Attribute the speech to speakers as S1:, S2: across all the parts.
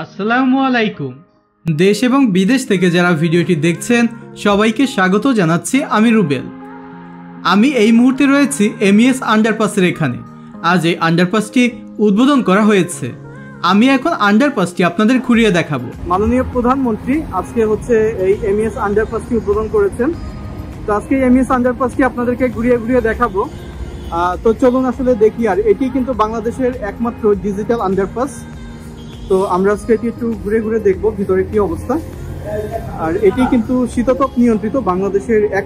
S1: আসসালামু আলাইকুম। দেশ এবং বিদেশ থেকে যারা ভিডিওটি দেখছেন সবাইকে স্বাগত জানাচ্ছি। আমি রুবেল। আমি এই মুহূর্তে রয়েছি এমইএস আন্ডারপাসের এখানে। আজ এই আন্ডারপাসটি উদ্বোধন করা হয়েছে। আমি এখন আন্ডারপাসটি আপনাদের ঘুরিয়ে দেখাবো। মাননীয় প্রধানমন্ত্রী আজকে এই এমইএস আন্ডারপাসটি উদ্বোধন করেছেন। তো আজকে এমইএস আন্ডারপাসটি আপনাদেরকে ঘুরিয়ে ঘুরিয়ে দেখাবো। তো চলুন আসলে দেখি। আর এটি কিন্তু বাংলাদেশের একমাত্র ডিজিটাল আন্ডারপাস। তো আমরা আজকে এটি একটু ঘুরে ঘুরে দেখবো ভিতরে কি অবস্থা। আর এটি কিন্তু শীততাপ নিয়ন্ত্রিত বাংলাদেশের এক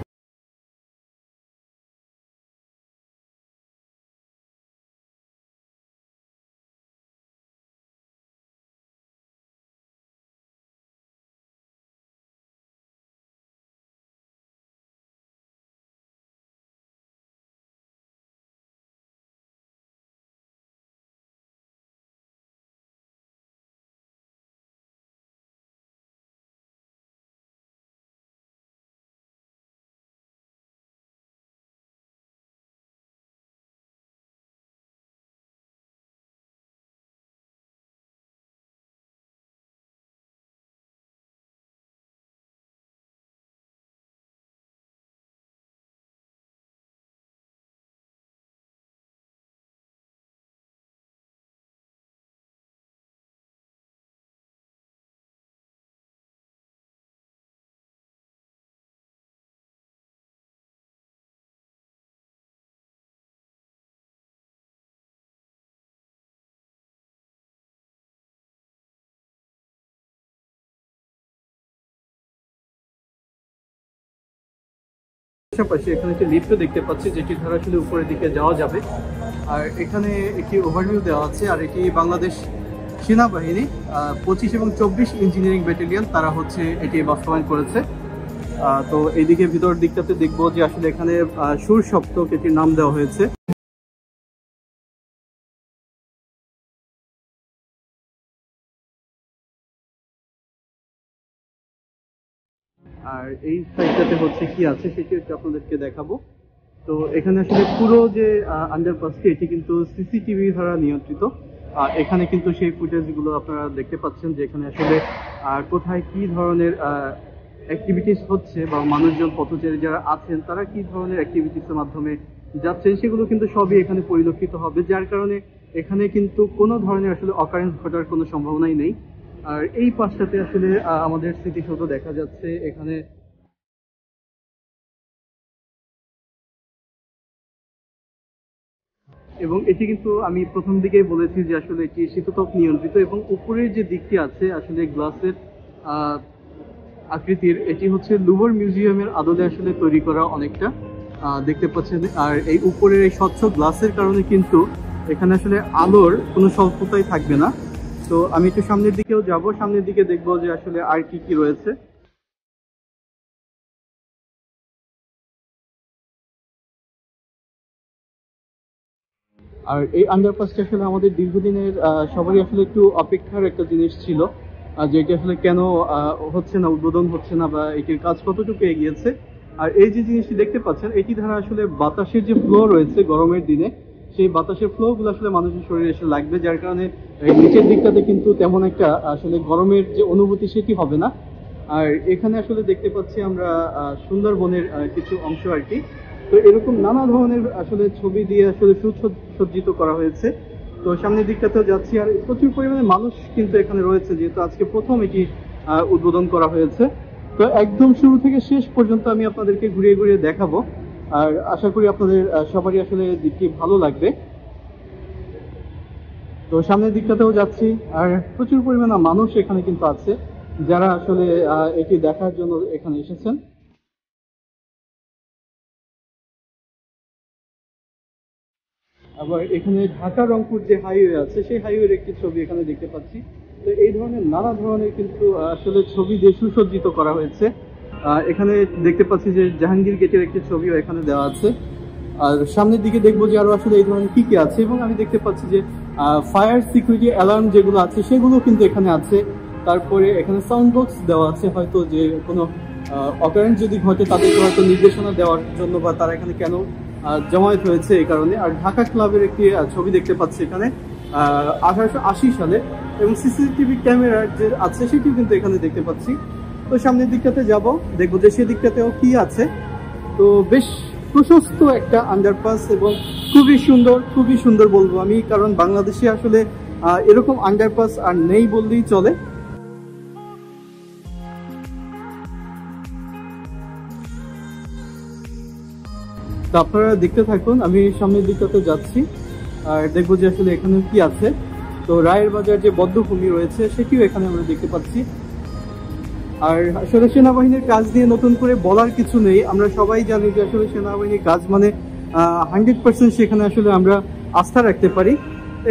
S1: পাশাপাশি এখানে একটি লিফটও দেখতে পাচ্ছি, যেটি দ্বারা আসলে উপরের দিকে যাওয়া যাবে। আর এখানে একটি ওভারভিউ দেওয়া আছে। আর এটি বাংলাদেশ সেনাবাহিনী 25 এবং 24 ইঞ্জিনিয়ারিং ব্যাটালিয়ন তারা এটি বাস্তবায়ন করেছে। তো এইদিকে ভিতর দিকটাতে দেখবো যে আসলে এখানে সুর সপ্তক এটির নাম দেওয়া হয়েছে। আর এই সাইডটাতে কি আছে সেটি আপনাদেরকে দেখাবো। তো এখানে আসলে পুরো যে আন্ডারপাসটি এটি কিন্তু সিসিটিভি দ্বারা নিয়ন্ত্রিত। আর এখানে কিন্তু সেই ফুটেজগুলো আপনারা দেখতে পাচ্ছেন যে এখানে আসলে কোথায় কি ধরনের অ্যাক্টিভিটিস হচ্ছে, বা মানুষজন পথচারী যারা আছেন তারা কি ধরনের অ্যাক্টিভিটিসের মাধ্যমে যাচ্ছেন সেগুলো কিন্তু সবই এখানে পরিলক্ষিত হবে। যার কারণে এখানে কিন্তু কোনো ধরনের আসলে অকারেন্স ঘটার কোনো সম্ভাবনাই নেই। আর এই পাশটাতে আসলে আমাদের স্মৃতিসৌধ দেখা যাচ্ছে এখানে। এবং এটি কিন্তু আমি প্রথম দিকেই বলেছি যে আসলে এটি শীততাপ নিয়ন্ত্রিত, এবং উপরের যে দিকটি আছে আসলে গ্লাসের আকৃতির, এটি লুভর মিউজিয়ামের আদলে আসলে তৈরি করা অনেকটা দেখতে পাচ্ছেন। আর এই উপরের এই স্বচ্ছ গ্লাসের কারণে কিন্তু এখানে আসলে আলোর কোনো স্বল্পতাই থাকবে না। তো আমি একটু সামনের দিকেও যাব, সামনের দিকে দেখবো যে আসলে আর কি কি রয়েছে। আর এই আন্ডারপাসটা আসলে আমাদের দীর্ঘদিনের সবারই আসলে একটু অপেক্ষার একটা জিনিস ছিল, যে এটি আসলে কেন হচ্ছে না, উদ্বোধন হচ্ছে না, বা এটির কাজ কতটুকু এগিয়েছে। আর এই যে জিনিসটি দেখতে পাচ্ছেন এটি দ্বারা আসলে বাতাসের যে ফ্লো রয়েছে গরমের দিনে, সেই বাতাসের ফ্লো গুলো আসলে মানুষের শরীরে এসে লাগবে, যার কারণে এই নিচের দিকটাতে কিন্তু তেমন একটা আসলে গরমের যে অনুভূতি সেটি হবে না। আর এখানে আসলে দেখতে পাচ্ছি আমরা সুন্দরবনের কিছু অংশ আর কি। তো এরকম নানা ধরনের আসলে ছবি দিয়ে আসলে সুসজ্জিত করা হয়েছে। তো সামনের দিকটাতেও যাচ্ছি। আর প্রচুর পরিমাণে মানুষ কিন্তু এখানে রয়েছে, যেহেতু আজকে প্রথম এটি উদ্বোধন করা হয়েছে। তো একদম শুরু থেকে শেষ পর্যন্ত আমি আপনাদেরকে ঘুরিয়ে ঘুরিয়ে দেখাবো। আর আশা করি আপনাদের সবারই আসলে দিকটি ভালো লাগবে। তো সামনের দিকটাতেও যাচ্ছি। আর প্রচুর পরিমাণে মানুষ এখানে কিন্তু আছে, যারা আসলে এটি দেখার জন্য এখানে এসেছেন। আবার এখানে ঢাকা রংপুর যে হাইওয়ে আছে সেই হাইওয়ের একটি ছবি এখানে দেখতে পাচ্ছি। তো এই ধরনের নানা ধরনের কিন্তু আসলে ছবি দিয়ে সুসজ্জিত করা হয়েছে। এখানে দেখতে পাচ্ছি যে জাহাঙ্গীর গেটের একটি ছবিও এখানে দেওয়া আছে। আর সামনের দিকে দেখবো যে আরো আসলে এই ধরনের কি কি আছে। এবং আমি দেখতে পাচ্ছি যে ফায়ার সিকিউরিটি অ্যালার্ম যেগুলো আছে সেগুলো কিন্তু এখানে আছে। তারপরে এখানে সাউন্ড বক্স দেওয়া আছে, হয়তো যে কোনো অকারেন্স যদি ঘটে তাদেরকে হয়তো নির্দেশনা দেওয়ার জন্য, বা তারা এখানে কেন জমায়েত হয়েছে এই কারণে। আর ঢাকা ক্লাবের একটি ছবি দেখতে পাচ্ছি এখানে 1880 সালে এবং সিসিটিভি ক্যামেরা যে আছে সেটিও কিন্তু এখানে দেখতে পাচ্ছি। তো সামনের দিকটাতে যাব, দেখবো যে সেদিকটাতেও কি আছে। তো বেশ প্রশস্ত একটা আন্ডারপাস এবং খুবই সুন্দর বলবো আমি, কারণ বাংলাদেশে আসলে এরকম আন্ডারপাস আর নেই বললেই চলে। তো আপনারা দেখতে থাকুন, আমি সামনের দিকটাতে যাচ্ছি আর দেখবো যে আসলে এখানে কি আছে। তো রায়ের বাজার যে বদ্ধভূমি রয়েছে সেটিও এখানে আমরা দেখতে পাচ্ছি। আর আসলে সেনাবাহিনীর কাজ নিয়ে নতুন করে বলার কিছু নেই, আমরা সবাই জানি যে আসলে সেনাবাহিনীর কাজ মানে 100% সেখানে আসলে আমরা আস্থা রাখতে পারি।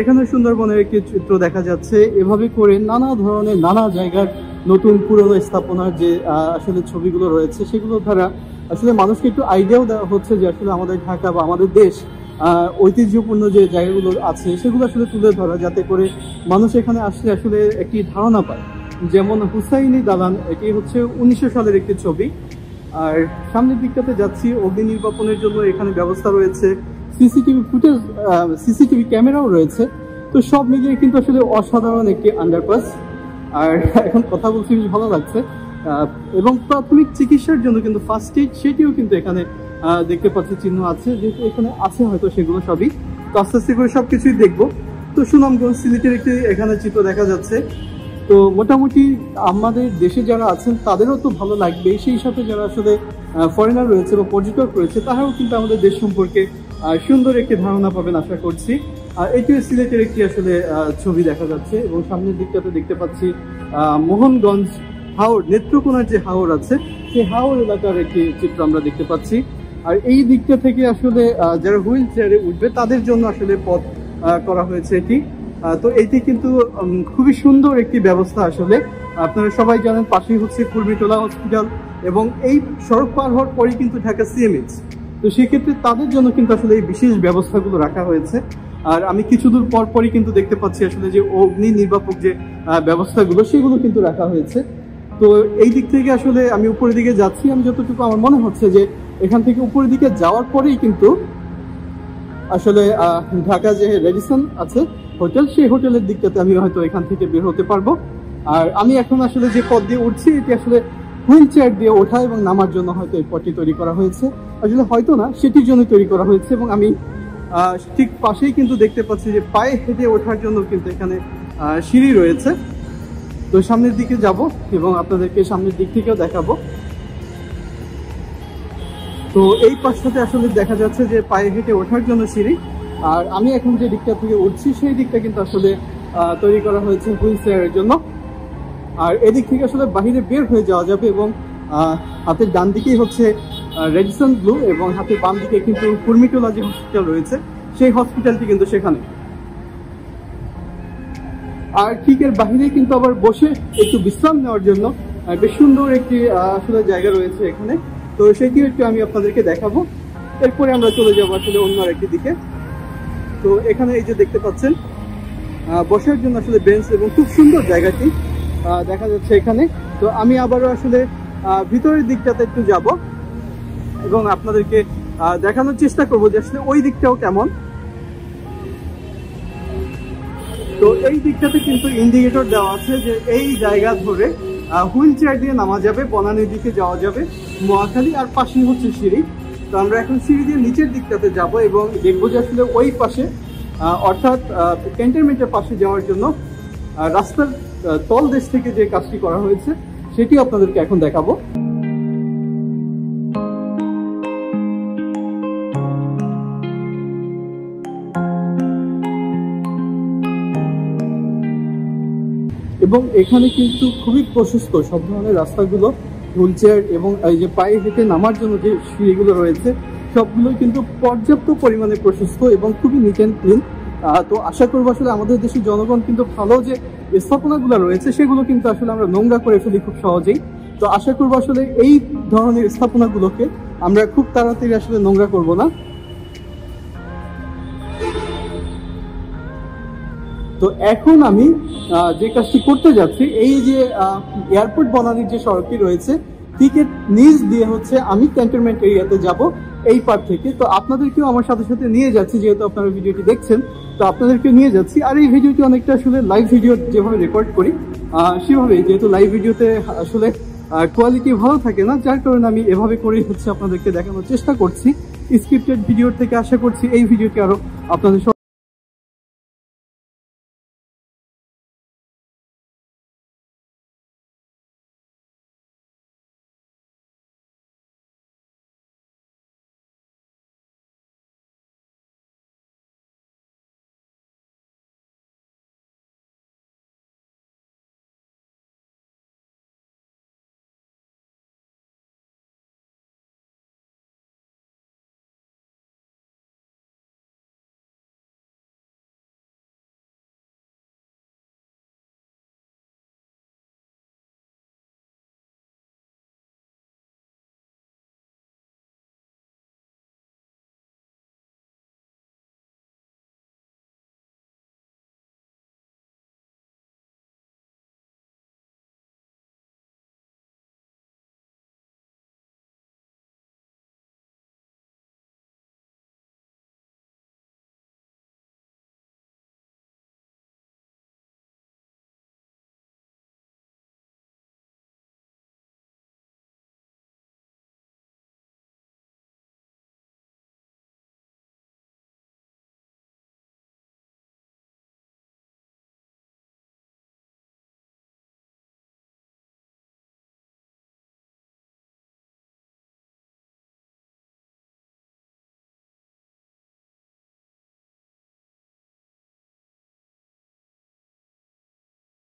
S1: এখানে সুন্দরবনের একটি চিত্র দেখা যাচ্ছে। এভাবে করে নানা ধরনের নানা জায়গার নতুন পুরনো স্থাপনার যে আসলে ছবিগুলো রয়েছে সেগুলো দ্বারা আসলে মানুষকে একটু আইডিয়াও দেওয়া হচ্ছে যে আসলে আমাদের ঢাকা বা আমাদের দেশ ঐতিহ্যপূর্ণ যে জায়গাগুলো আছে সেগুলো আসলে তুলে ধরা, যাতে করে মানুষ এখানে আসলে আসলে একটি ধারণা পায়। যেমন হুসাইনি দালান, এটি হচ্ছে 1900 সালের একটি ছবি। আর সামনের দিকটাতে যাচ্ছি, অগ্নি নির্বাপনের জন্য এখানে ব্যবস্থা রয়েছে, সিসিটিভি ক্যামেরাও রয়েছে। তো সব মিলিয়ে কিন্তু আসলে অসাধারণ একটি আন্ডারপাস। আর এখন কথা বলছি বেশ ভালো লাগছে। এবং প্রাথমিক চিকিৎসার জন্য কিন্তু ফার্স্ট এইড সেটিও কিন্তু এখানে দেখতে পাচ্ছি চিহ্ন আছে, যেহেতু এখানে আছে হয়তো সেগুলো সবই। তো আস্তে আস্তে করে সবকিছুই দেখবো। তো সুনামগঞ্জ সিলেটের একটি এখানে চিত্র দেখা যাচ্ছে। তো মোটামুটি আমাদের দেশে যারা আছেন তাদেরও তো ভালো লাগবে, সেই সাথে যারা আসলে ফরেনার রয়েছে বা পর্যটক রয়েছে তারাও কিন্তু আমাদের দেশ সম্পর্কে সুন্দর একটি ধারণা পাবেন আশা করছি। এটিও সিলেটের একটি আসলে ছবি দেখা যাচ্ছে। এবং সামনের দিকটাতে দেখতে পাচ্ছি মোহনগঞ্জ হাওর, নেত্রকোনার যে হাওর আছে সেই হাওর এলাকার একটি চিত্র আমরা দেখতে পাচ্ছি। আর এই দিকটা থেকে আসলে যারা হুইল চেয়ারে উঠবে তাদের জন্য আসলে পথ করা হয়েছে এটি। তো এটি কিন্তু খুবই সুন্দর একটি ব্যবস্থা। আসলে আপনারা সবাই জানেন পাশেই হচ্ছে কুর্মিটোলা হসপিটাল এবং এই সড়ক পার হওয়ার পরেই কিন্তু ঢাকা সিএমএইচ। তো সেক্ষেত্রে তাদের জন্য কিন্তু আসলে এই বিশেষ ব্যবস্থাগুলো রাখা হয়েছে। আর আমি কিছু দূর পর পরই কিন্তু দেখতে পাচ্ছি আসলে যে অগ্নি নির্বাপক যে ব্যবস্থাগুলো সেগুলো কিন্তু রাখা হয়েছে। তো এই দিক থেকে আসলে আমি উপরের দিকে যাচ্ছি, আমি যতটুকু আমার মনে হচ্ছে যে এখান থেকে উপরের দিকে যাওয়ার পরেই কিন্তু আসলে ঢাকা যে রেডিসন আছে হোটেল, সেই হোটেলের দিকটাতে আমি হয়তো এখান থেকে বের হতে পারবো। আর আমি এখন আসলে যে পথ দিয়ে উঠছি এটি আসলে হুইল চেয়ার দিয়ে ওঠা এবং নামার জন্য হয়তো এই পথটি তৈরি করা হয়েছে, আসলে হয়তো না সেটির জন্য তৈরি করা হয়েছে। এবং আমি ঠিক পাশেই কিন্তু দেখতে পাচ্ছি যে পায়ে হেঁটে ওঠার জন্য কিন্তু এখানে সিঁড়ি রয়েছে। তো সামনের দিকে যাব এবং আপনাদেরকে সামনের দিক থেকেও দেখাবো। তো এই পাশটাতে আসলে দেখা যাচ্ছে যে পায়ে হেঁটে ওঠার জন্য সিঁড়ি, আর আমি এখন যে দিকটা থেকে উঠছি সেই দিকটা কিন্তু আসলে তৈরি করা হয়েছে হুইল চেয়ারের জন্য। আর এদিক থেকে আসলে বাহিরে বের হয়ে যাওয়া যাবে এবং হাতের ডান দিকেই হচ্ছে রেডিসন ব্লু এবং হাতের বাম দিকে কিন্তু কুর্মিটোলা যে হসপিটাল রয়েছে সেই হসপিটালটি কিন্তু সেখানে। আর ঠিক এর বাহিরে কিন্তু আবার বসে একটু বিশ্রাম নেওয়ার জন্য বেশ সুন্দর একটি আসলে জায়গা রয়েছে এখানে। তো সেটিও একটু আমি আপনাদেরকে দেখাবো। এরপরে আমরা চলে যাবো আসলে অন্য আরেকটি দিকে। তো এখানে এই যে দেখতে পাচ্ছেন বসার জন্য আসলে বেঞ্চ এবং খুব সুন্দর জায়গাটি দেখা যাচ্ছে এখানে। তো আমি আবারও আসলে ভিতরের দিকটাতে একটু যাব এবং আপনাদেরকে দেখানোর চেষ্টা করবো যে আসলে ওই দিকটাও কেমন। তো এই দিকটাতে কিন্তু ইন্ডিকেটর দেওয়া আছে যে এই জায়গা ধরে হুইল চেয়ার দিয়ে নামা যাবে, বনানীর দিকে যাওয়া যাবে, মহাখালী, আর পাশেই হচ্ছে সিঁড়ি। তো আমরা এখন সিঁড়ি দিয়ে নিচের দিকটাতে যাব এবং দেখবো যে আসলে ওই পাশে অর্থাৎ ক্যান্টনমেন্টের পাশে যাওয়ার জন্য রাস্তার তলদেশ থেকে যে কাজটি করা হয়েছে সেটি আপনাদেরকে এখন দেখাবো। এবং এখানে কিন্তু খুবই প্রশস্ত সব ধরনের রাস্তাগুলো, হুইল চেয়ার এবং এই যে পায়ে হেঁটে নামার জন্য যে সিঁড়িগুলো রয়েছে সবগুলোই কিন্তু পর্যাপ্ত পরিমাণে প্রশস্ত এবং খুবই নিট অ্যান্ড ক্লিন। তো আশা করবো আসলে আমাদের দেশের জনগণ কিন্তু ভালো যে স্থাপনাগুলো রয়েছে সেগুলো কিন্তু আসলে আমরা নোংরা করে ফেলি খুব সহজেই। তো আশা করবো আসলে এই ধরনের স্থাপনাগুলোকে আমরা খুব তাড়াতাড়ি আসলে নোংরা করব না। তো এখন আমি যে কাজটি করতে যাচ্ছি, এই যে এয়ারপোর্ট বনানীর যে সড়কটি রয়েছে ঠিক নিচ দিয়ে হচ্ছে আমি ক্যান্টনমেন্ট এরিয়াতে যাব এই পার থেকে। তো আপনাদেরকেও আমার সাথে সাথে নিয়ে যাচ্ছি, যেহেতু আপনারা ভিডিওটি দেখছেন তো আপনাদেরকে নিয়ে যাচ্ছি। আর এই ভিডিওটি অনেকটা আসলে লাইভ ভিডিও যেভাবে রেকর্ড করি সেভাবেই, যেহেতু লাইভ ভিডিওতে আসলে কোয়ালিটি ভালো থাকে না, যার কারণে আমি এভাবে করেই হচ্ছে আপনাদেরকে দেখানোর চেষ্টা করছি। স্ক্রিপ্টেড ভিডিওর থেকে আশা করছি এই ভিডিওটি আরো আপনাদের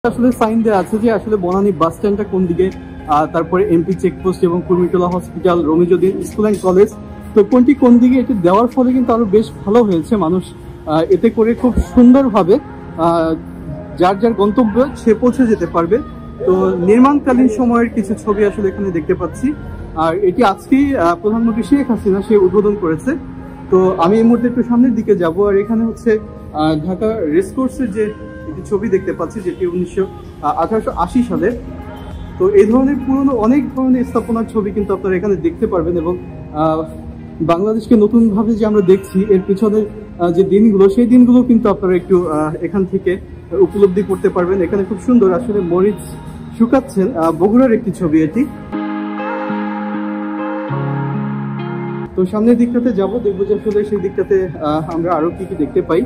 S1: আসলে সাইন দেওয়া আছে যে আসলে বনানী বাস স্ট্যান্ডটা কোন দিকে, তারপরে এমপি চেকপোস্ট এবং Kurmitola hospital, Ramizuddin school and college, তো কোনটি কোন দিকে এটি দেওয়ার ফলে কিন্তু আরো বেশ ভালো হয়েছে। মানুষ এতে করে খুব সুন্দরভাবে যার যার গন্তব্য সে পৌঁছে যেতে পারবে। তো নির্মাণকালীন সময়ের কিছু ছবি আসলে এখানে দেখতে পাচ্ছি। আর এটি আজকেই প্রধানমন্ত্রী শেখ হাসিনা সে উদ্বোধন করেছে। তো আমি এই মুহূর্তে একটু সামনের দিকে যাব। আর এখানে হচ্ছে ঢাকা রেসকোর্সের যে একটি ছবি দেখতে পাচ্ছি, যেটি 1880 সালে। তো এই ধরনের পুরনো অনেক ধরনের স্থাপনার ছবি কিন্তু আপনারা এখানে দেখতে পারবেন। এবং বাংলাদেশকে নতুনভাবে যে আমরা দেখছি এর পিছনের যে দিনগুলো, সেই দিনগুলো কিন্তু আপনারা একটু এখান থেকে উপলব্ধি করতে পারবেন। এখানে খুব সুন্দর আসলে মরিচ শুকাচ্ছেন, বগুড়ার একটি ছবি এটি। তো সামনের দিকটাতে যাব, দেখবো যে আসলে সেই দিকটাতে আমরা আরো কি কি দেখতে পাই।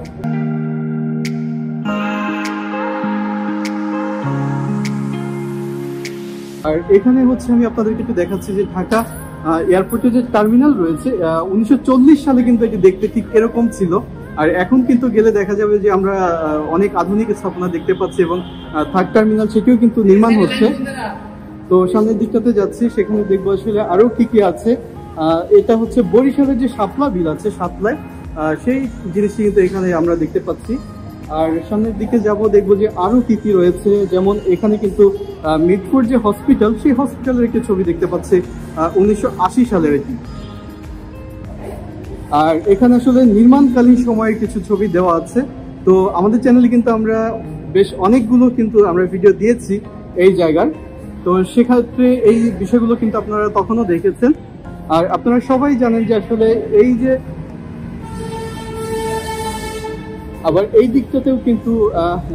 S1: আর এখানে হচ্ছে আমি আপনাদেরকে একটু দেখাচ্ছি যে ঢাকা এয়ারপোর্টে যে টার্মিনাল রয়েছে, 1940 সালে কিন্তু এটি দেখতে ঠিক এরকম ছিল। আর এখন কিন্তু গেলে দেখা যাবে যে আমরা অনেক আধুনিক স্থাপনা দেখতে পাচ্ছি এবং থার্ড টার্মিনাল সেটিও কিন্তু নির্মাণ হচ্ছে। তো সামনের দিকটাতে যাচ্ছি, সেখানে দেখবো আসলে আরো কি কি আছে। এটা হচ্ছে বরিশালের যে শাপলা বিল আছে, শাপলায় সেই জিনিসটি কিন্তু এখানে আমরা দেখতে পাচ্ছি। আর সামনের দিকে যাব, দেখবো যে আরো কি কি রয়েছে। যেমন এখানে কিন্তু মিরপুর যে হসপিটাল, সেই হসপিটালের একটি ছবি দেখতে পাচ্ছি 1980 সালের এটি। আর এখানে আসলে নির্মাণকালীন সময়ের কিছু ছবি দেওয়া আছে। তো আমাদের চ্যানেলে কিন্তু আমরা বেশ অনেকগুলো কিন্তু আমরা ভিডিও দিয়েছি এই জায়গার। তো সেক্ষেত্রে এই বিষয়গুলো কিন্তু আপনারা তখনও দেখেছেন। আর আপনারা সবাই জানেন যে আসলে এই যে আবার এই দিকটাতেও কিন্তু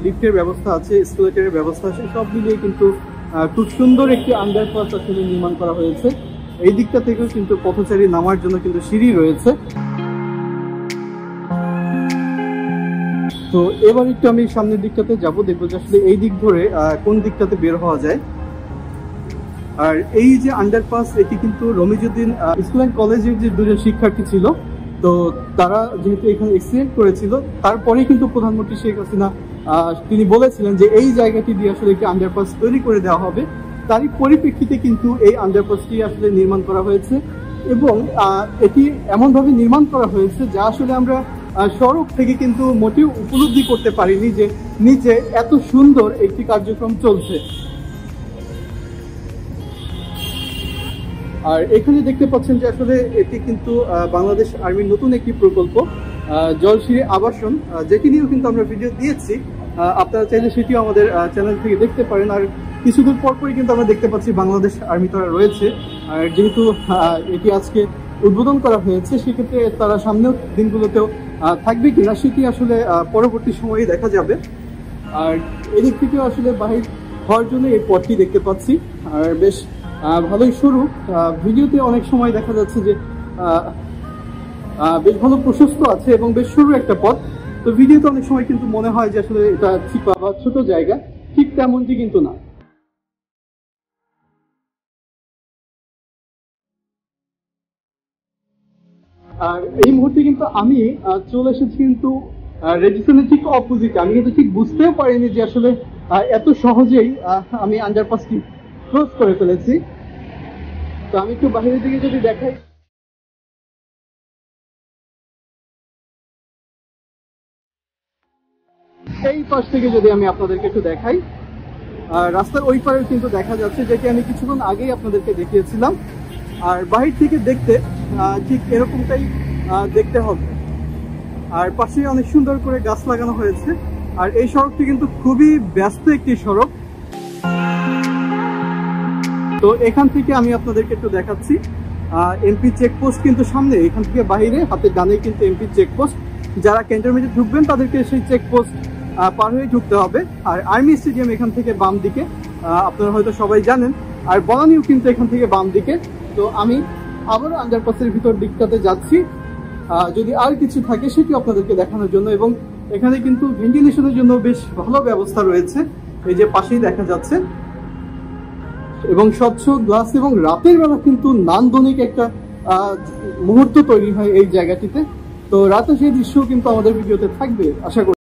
S1: লিফটের ব্যবস্থা আছে, এসকেলেটরের ব্যবস্থা আছে, সব মিলিয়ে কিন্তু খুব সুন্দর একটি আন্ডারপাস আসলে নির্মাণ করা হয়েছে। এই দিকটা থেকেও কিন্তু পথচারী নামার জন্য কিন্তু সিঁড়ি রয়েছে। তো এবার একটু আমি সামনের দিকটাতে যাব, দেখবো যে আসলে এই দিক ধরে কোন দিকটাতে বের হওয়া যায়। আর এই যে আন্ডারপাস, এটি কিন্তু রমিজউদ্দিন স্কুল অ্যান্ড কলেজের যে দুজন শিক্ষার্থী ছিল, তো তারা যেহেতু এখানে এক্সিডেন্ট করেছিল, তারপরে কিন্তু প্রধানমন্ত্রী শেখ হাসিনা তিনি বলেছিলেন যে এই জায়গাটি দিয়ে আসলে একটি আন্ডারপাস তৈরি করে দেওয়া হবে। তারই পরিপ্রেক্ষিতে কিন্তু এই আন্ডারপাসটি আসলে নির্মাণ করা হয়েছে। এবং এটি এমনভাবে নির্মাণ করা হয়েছে যা আসলে আমরা সড়ক থেকে কিন্তু মোটেও উপলব্ধি করতে পারিনি যে নিচে এত সুন্দর একটি কার্যক্রম চলছে। আর এখানে দেখতে পাচ্ছেন যে আসলে এটি কিন্তু বাংলাদেশ আর্মির নতুন একটি প্রকল্প, জলশিরি আবাসন, যেটি নিয়েও কিন্তু আমরা ভিডিও দিয়েছি। আপনারা চাইলে সেটিও আমাদের চ্যানেল থেকে দেখতে পারেন। আর কিছুদিন পরপরই কিন্তু আমরা দেখতে পাচ্ছি বাংলাদেশ আর্মি তারা রয়েছে। আর যেহেতু এটি আজকে উদ্বোধন করা হয়েছে, সেক্ষেত্রে তারা সামনের দিনগুলোতেও থাকবে কিনা সেটি আসলে পরবর্তী সময়ে দেখা যাবে। আর এদিক থেকেও আসলে বাহির হওয়ার জন্য এই পথটি দেখতে পাচ্ছি, আর বেশ ভালোই সরু। ভিডিওতে অনেক সময় দেখা যাচ্ছে যে বেশ ভালো প্রশস্ত আছে এবং বেশ সরু একটা পথ। তো ভিডিওতে অনেক সময় কিন্তু মনে হয় যে আসলে এটা চিপা বা ছোট জায়গা, ঠিক তেমনটি কিন্তু না। আর এই মুহূর্তে কিন্তু আমি চলে এসেছি কিন্তু রেডিসনের ঠিক অপোজিটে। আমি কিন্তু ঠিক বুঝতেও পারিনি যে আসলে এত সহজেই আমি আন্ডারপাসটি ক্লোজ করে ফেলেছি। তো আমি একটু বাইরের দিকে যদি দেখাই, এই পাশ থেকে যদি আমি আপনাদেরকে একটু দেখাই, রাস্তার ওই পারে কিন্তু দেখা যাচ্ছে, যেটি আমি কিছুক্ষণ আগেই আপনাদেরকে দেখিয়েছিলাম। আর বাহির থেকে দেখতে ঠিক এরকমটাই দেখতে হবে। আর পাশে অনেক সুন্দর করে গাছ লাগানো হয়েছে। আর এই সড়কটি কিন্তু খুবই ব্যস্ত একটি সড়ক। তো এখান থেকে আমি আপনাদেরকে একটু দেখাচ্ছি, এমপি চেকপোস্ট কিন্তু সামনে। এখান থেকে বাইরে হাতের ডানে কিন্তু এমপি চেকপোস্ট। যারা ক্যান্টনমেন্টে ঢুকবেন তাদেরকে সেই চেকপোস্ট পার হয়ে ঢুকতে হবে। আর আর্মি স্টেডিয়াম এখান থেকে বাম দিকে, আপনারা হয়তো সবাই জানেন। আর বনানীও কিন্তু এখান থেকে বাম দিকে। তো আমি আবারও আন্ডারপাসের ভিতর দিকটাতে যাচ্ছি, যদি আর কিছু থাকে সেটি আপনাদেরকে দেখানোর জন্য। এবং এখানে কিন্তু ভেন্টিলেশনের জন্য বেশ ভালো ব্যবস্থা রয়েছে, এই যে পাশেই দেখা যাচ্ছে। এবং স্বচ্ছ গ্লাস, এবং রাতের বেলা কিন্তু নান্দনিক একটা মুহূর্ত তৈরি হয় এই জায়গাটিতে। তো রাতে সেই দৃশ্য কিন্তু আমাদের ভিডিওতে থাকবে আশা করি।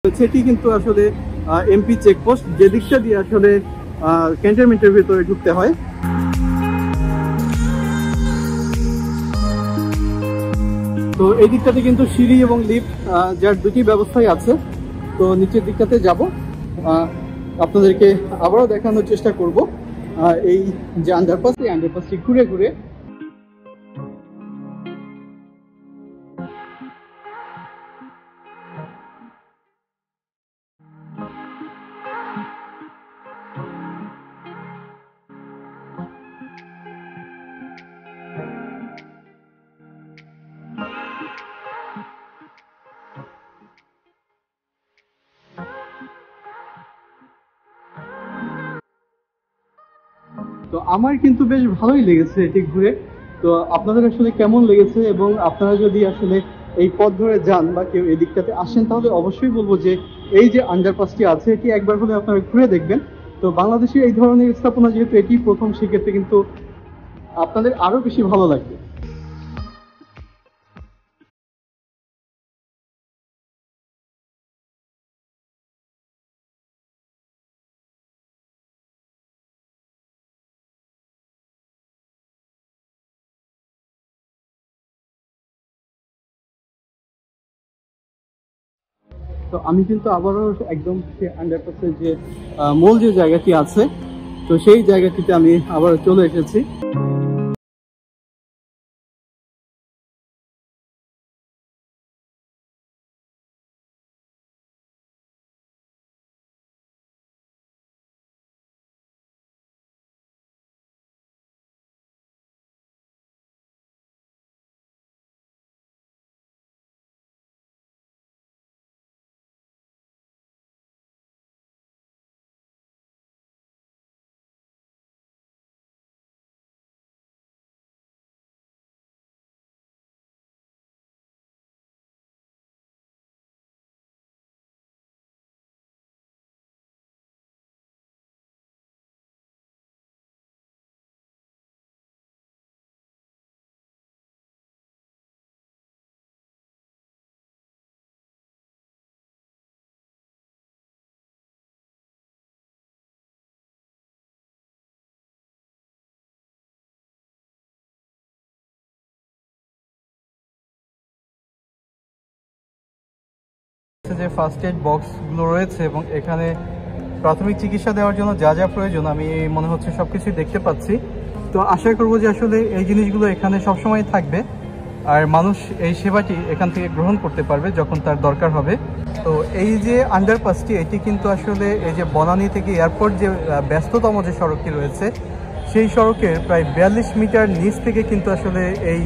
S1: সেটি কিন্তু আসলে এমপি চেকপোস্ট, যে দিকটা দিয়ে আসলে ক্যান্টনমেন্টের ভিতরে ঢুকতে হয়। তো এই দিকটাতে কিন্তু সিঁড়ি এবং লিফট, যার দুটি ব্যবস্থাই আছে। তো নিচের দিকটাতে যাব, আপনাদেরকে আবারও দেখানোর চেষ্টা করব এই যে আন্ডারপাস, এই আন্ডারপাসটি ঘুরে ঘুরে। তো আমার কিন্তু বেশ ভালোই লেগেছে এটি ঘুরে। তো আপনাদের আসলে কেমন লেগেছে, এবং আপনারা যদি আসলে এই পথ ধরে যান বা কেউ এদিকটাতে আসেন, তাহলে অবশ্যই বলবো যে এই যে আন্ডারপাসটি আছে এটি একবার হলে আপনারা ঘুরে দেখবেন। তো বাংলাদেশে এই ধরনের স্থাপনা যেহেতু এটি প্রথম, সেক্ষেত্রে কিন্তু আপনাদের আরো বেশি ভালো লাগবে। তো আমি কিন্তু আবারও একদম সে আন্ডারপাসের যে মূল যে জায়গাটি আছে, তো সেই জায়গাটিতে আমি আবার চলে এসেছি। যে ফার্স্ট এড বক্সগুলো রয়েছে এবং এখানে প্রাথমিক চিকিৎসা দেওয়ার জন্য যা যা প্রয়োজন আমি মনে হচ্ছে সবকিছুই দেখতে পাচ্ছি। তো আশা করব যে আসলে এই জিনিসগুলো এখানে সবসময় থাকবে আর মানুষ এই সেবাটি এখান থেকে গ্রহণ করতে পারবে যখন তার দরকার হবে। তো এই যে আন্ডারপাসটি, এটি কিন্তু আসলে এই যে বনানী থেকে এয়ারপোর্ট যে ব্যস্ততম যে সড়কটি রয়েছে, সেই সড়কের প্রায় 42 মিটার নিচ থেকে কিন্তু আসলে এই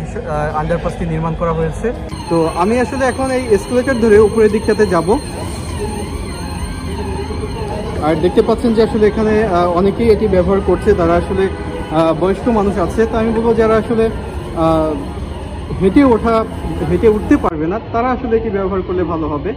S1: আন্ডারপাসটি নির্মাণ করা হয়েছে। তো আমি আসলে এখন এই এসকেলেটর ধরে উপরের দিকটাতে যাব। আর দেখতে পাচ্ছেন যে আসলে এখানে অনেকেই এটি ব্যবহার করছে, তারা আসলে বয়স্ক মানুষ আছে। তো আমি বলবো যারা আসলে হেঁটে উঠতে পারবে না, তারা আসলে এটি ব্যবহার করলে ভালো হবে।